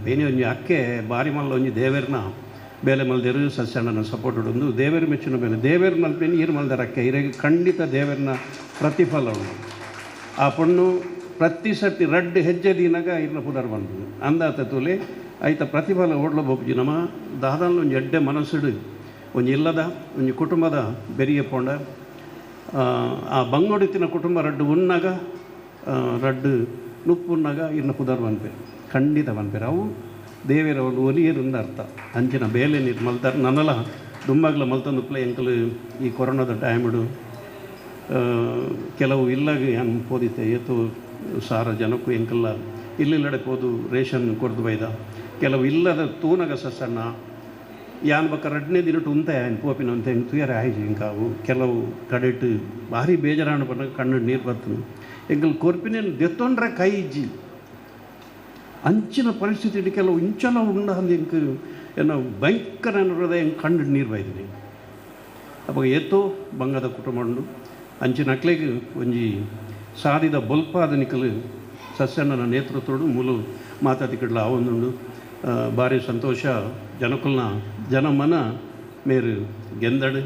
ಪೇನಿ ಒಂಜಿ ಅಕ್ಕೆ ಬಾರಿ ಮಲ್ಲ ಒಂಜಿ ದೇವೇರ್ನ ಬೇಲೆ ಮಲ್ದೇರು ಸಸ್ಯಣ್ಣನ ಸಪೋರ್ಟೆಡ್ ಒಂದು ದೇವೇರು ಮೆಚ್ಚಿನ ಬೇಲೆ ದೇವೇರು ಮಲ್ಪೇನಿ ಈರು ಮಲ್ದಾರ ಅಕ್ಕೆ ಇರೆಗೆ ಖಂಡಿತ ದೇವೇರ್ನ ಪ್ರತಿಫಲ ಉಂಟು. ಆ ಪೊಣ್ಣು ಪ್ರತಿ ಸರ್ತಿ ರಡ್ಡು ಹೆಜ್ಜೆ ದಿನಾಗ ಇರ್ನ ಪುದರ್ ಬಂದು ಅಂದಾತ ತೂಲೆ ಐತ ಪ್ರತಿಫಲ ಓಡ್ಲ ಬೋಪುಜಿ ನಮ್ಮ ದಾದಾನ್ಲ ಒಂಜಿ ಎಡ್ಡೆ ಮನಸ್ಸುಡು ಒಂಜಿ ಇಲ್ಲದ ಒಂಜಿ ಕುಟುಂಬದ ಬೆರಿಯ ಪೋಂಡ ಆ ಬಂಗೊಡಿತಿನ ಕುಟುಂಬ ರಡ್ಡು ಉನ್ನಾಗ ರಡ್ಡು ನುಪ್ಪುನ್ನಾಗ ಇರ್ನ ಪುದರ್ ಬಂದ್ಪೆ ಖಂಡಿತ ಬಂದ್ಪೇರು ಅವು ದೇವೇರವಳು ಒಲಿಯರಿಂದ ಅರ್ಥ ಅಂಚಿನ ಬೇಲೆ ನೀರು ಮಲ್ತಾರೆ ನನ್ನಲ್ಲ ದುಂಬಾಗ್ಲ ಮಲ್ತಂದುಪ್ಲೆ ಎಂಕಲು ಈ ಕೊರೋನಾದ ಟೈಮಿಡು ಕೆಲವು ಇಲ್ಲಾಗ ಏನು ಪೋದಿತ್ತೆ ಏತು ಸಾರ ಜನಕ್ಕೂ ಎಂಕಲ್ಲ ಇಲ್ಲಿಲ್ಲಡೆ ಹೋದು ರೇಷನ್ ಕೊಡ್ದು ಬೈದ ಕೆಲವು ಇಲ್ಲದ ತೂನಗ ಸಸಣ್ಣ ಯಾನ್ ಬಕ್ಕ ರಡ್ನೇ ದಿನಟ್ಟು ಉಂತ ಏನು ಪೋಪಿನ ಅಂತ ಹೆಂಗೆ ತುಯರ ಆಯ್ತು ಹಿಂಗಾವು ಕೆಲವು ಕಡೆಟ್ಟು ಭಾರಿ ಬೇಜಾರಾಣ ಬಂದಾಗ ಕಣ್ಣು ನೀರು ಬರ್ತನು ಎಂಕಲ್ ಕೊರ್ಪಿನೇನು ದೆತ್ತೊಂಡ್ರೆ ಕೈ ಇಜ್ಜಿ ಅಂಚಿನ ಪರಿಸ್ಥಿತಿ ಕೆಲವು ಇಂಚಲ ಉಂಡ ಅಲ್ಲಿ ಎಂಕು ಏನೋ ಭಯಂಕರ ಹೃದಯ ಹೆಂಗೆ ಕಣ್ಣು ನೀರು ಬೈದಿನಿ ಅವಾಗ ಏತೋ ಬಂಗದ ಕುಟುಂಬ ಉಂಡು ಅಂಚಿನ ಅಕ್ಲೆಗೆ ಒಂಜಿ ಸಾಧಿದ ಬೊಲ್ಪಾದ ನಿಕಲು ಸಸ್ಯಣ್ಣನ ನೇತೃತ್ವಡು ಮೂಲು ಮಾತಾಡಿಕಡ್ಲ ಆವೊಂದುಂಡು ಭಾರಿ ಸಂತೋಷ ಜನಕುಲ್ನ ಜನಮನ ಮೇರು ಗೆಂದಡು